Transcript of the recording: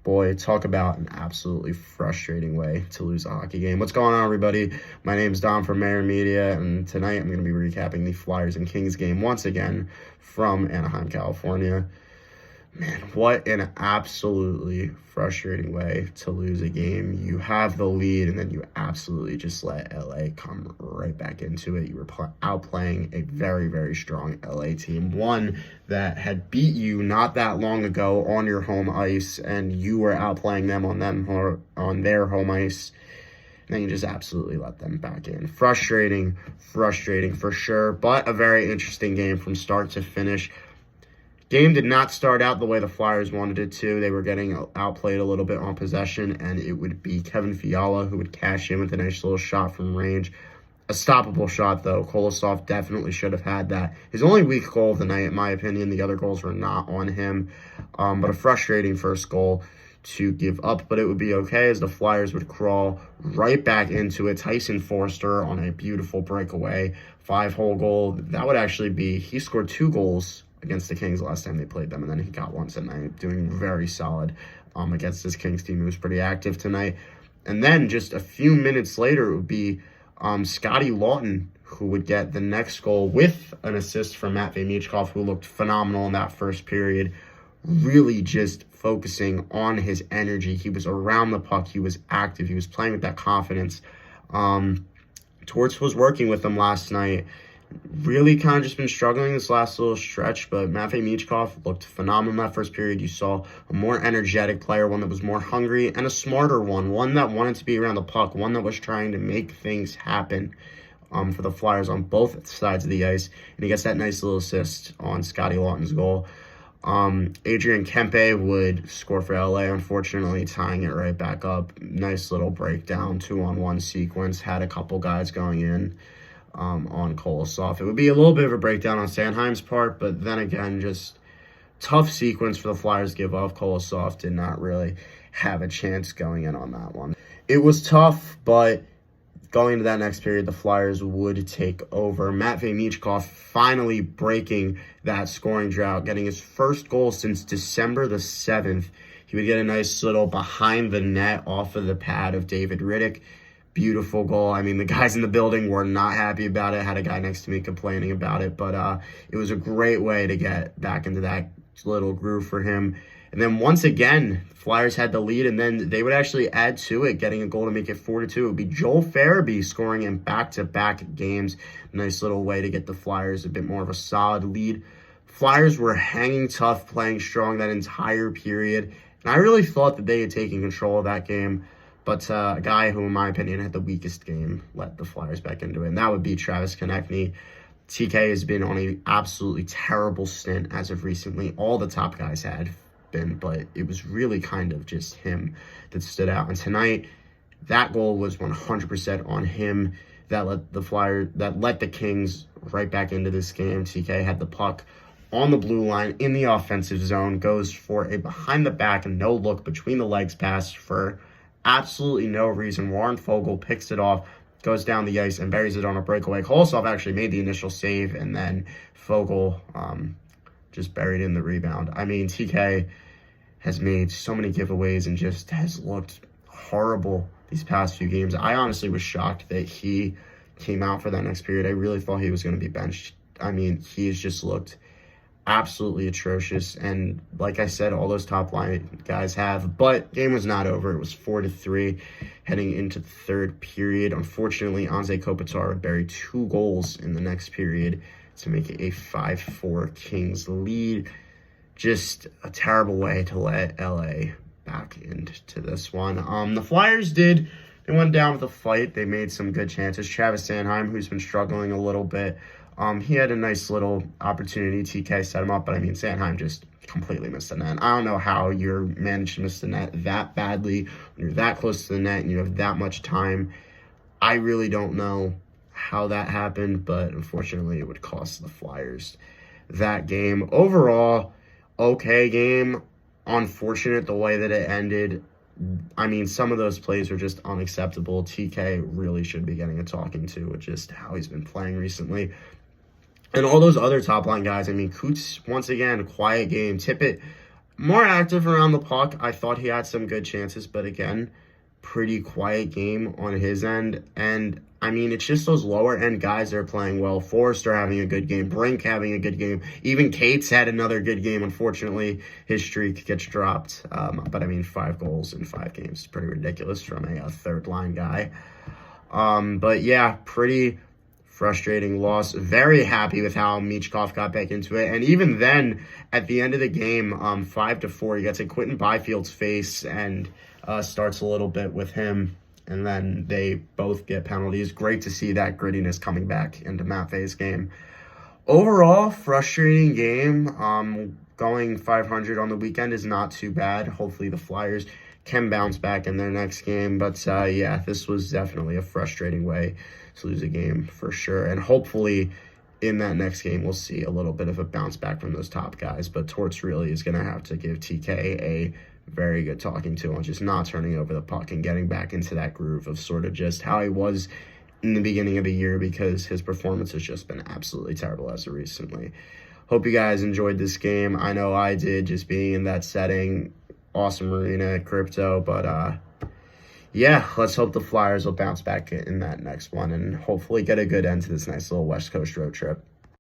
Boy, talk about an absolutely frustrating way to lose a hockey game. What's going on, everybody? My name's Dom from Maher Media, and tonight I'm going to be recapping the Flyers and Kings game once again from Anaheim, California. Man, what an absolutely frustrating way to lose a game. You have the lead, and then you absolutely just let LA come right back into it. You were outplaying a very, very strong LA team, one that had beat you not that long ago on your home ice, and you were outplaying them on their home ice. And then you just absolutely let them back in. Frustrating for sure, but a very interesting game from start to finish. Game did not start out the way the Flyers wanted it to. They were getting outplayed a little bit on possession, and it would be Kevin Fiala who would cash in with a nice little shot from range. A stoppable shot, though. 𝐊𝐊 definitely should have had that. His only weak goal of the night, in my opinion. The other goals were not on him. But a frustrating first goal to give up, but it would be okay as the Flyers would crawl right back into it. Tyson Foerster on a beautiful breakaway 5-hole goal. That would actually be, he scored 2 goals against the Kings last time they played them, and then he got one tonight, doing very solid against this Kings team who was pretty active tonight. And then just a few minutes later, it would be Scotty Laughton who would get the next goal with an assist from Matvei Michkov, who looked phenomenal in that first period, really just focusing on his energy. He was around the puck, he was active, he was playing with that confidence. Torts was working with them last night. Really kind of just been struggling this last little stretch, but Matvei Michkov looked phenomenal in that first period. You saw a more energetic player, one that was more hungry, and a smarter one that wanted to be around the puck, one that was trying to make things happen for the Flyers on both sides of the ice. And he gets that nice little assist on Scotty Laughton's goal. Adrian Kempe would score for LA, unfortunately, tying it right back up. Nice little breakdown, 2-on-1 sequence, had a couple guys going in on 𝐊𝐊. It would be a little bit of a breakdown on Sanheim's part, but then again, just tough sequence for the Flyers to give up. 𝐊𝐿 did not really have a chance going in on that one. It was tough, but going into that next period, the Flyers would take over. Matvei Michkov finally breaking that scoring drought, getting his first goal since December the 7th. He would get a nice little behind the net off of the pad of David Rittich. Beautiful goal. I mean, the guys in the building were not happy about it. Had a guy next to me complaining about it, but it was a great way to get back into that little groove for him. And then once again, Flyers had the lead, and then they would actually add to it, getting a goal to make it 4-2. It would be Joel Farabee scoring in back-to-back games. Nice little way to get the Flyers a bit more of a solid lead. Flyers were hanging tough, playing strong that entire period, and I really thought that they had taken control of that game. But a guy who, in my opinion, had the weakest game let the Flyers back into it, and that would be Travis Konecny. TK has been on an absolutely terrible stint as of recently. All the top guys had been, but it was really kind of just him that stood out. And tonight, that goal was 100% on him. That let the Kings right back into this game. TK had the puck on the blue line in the offensive zone, goes for a behind the back and no look between the legs pass for absolutely no reason. Warren Foegele picks it off, goes down the ice, and buries it on a breakaway. 𝐊𝐿 actually made the initial save, and then Foegele just buried in the rebound. I mean, TK has made so many giveaways and just has looked horrible these past few games. I honestly was shocked that he came out for that next period. I really thought he was going to be benched. I mean, he has just looked absolutely atrocious, and like I said, all those top line guys have, but game was not over. It was 4-3 heading into the third period. Unfortunately, 𝐊𝐍 Kopitar would bury 2 goals in the next period to make it a 5-4 Kings lead. Just a terrible way to let LA back into this one. The Flyers they went down with a fight. They made some good chances. Travis Sanheim, who's been struggling a little bit, he had a nice little opportunity. TK set him up, but I mean, Sanheim just completely missed the net. I don't know how you're managed to miss the net that badly when you're that close to the net and you have that much time. I really don't know how that happened, but unfortunately, it would cost the Flyers that game. Overall, okay game. Unfortunate the way that it ended. I mean, some of those plays are just unacceptable. TK really should be getting a talking to with just how he's been playing recently. And all those other top-line guys, I mean, Coots, once again, a quiet game. Tippett, more active around the puck. I thought he had some good chances, but again, pretty quiet game on his end. And I mean, it's just those lower end guys that are playing well. Forrester having a good game, Brink having a good game. Even Cates had another good game. Unfortunately, his streak gets dropped. But I mean, 5 goals in 5 games is pretty ridiculous from a third line guy. But yeah, pretty frustrating loss. Very happy with how Michkov got back into it. And even then, at the end of the game, 5-4, he gets a Quinton Byfield's face and starts a little bit with him. And then they both get penalties. Great to see that grittiness coming back into Maffei's game. Overall, frustrating game. Going 500 on the weekend is not too bad. Hopefully the Flyers can bounce back in their next game. But yeah, this was definitely a frustrating way to lose a game for sure. And hopefully in that next game, we'll see a little bit of a bounce back from those top guys. But Torts really is going to have to give TK a very good talking to on just not turning over the puck and getting back into that groove of sort of just how he was in the beginning of the year, because his performance has just been absolutely terrible as of recently. Hope you guys enjoyed this game. I know I did, just being in that setting. Awesome arena at Crypto, but yeah, let's hope the Flyers will bounce back in that next one and hopefully get a good end to this nice little West Coast road trip.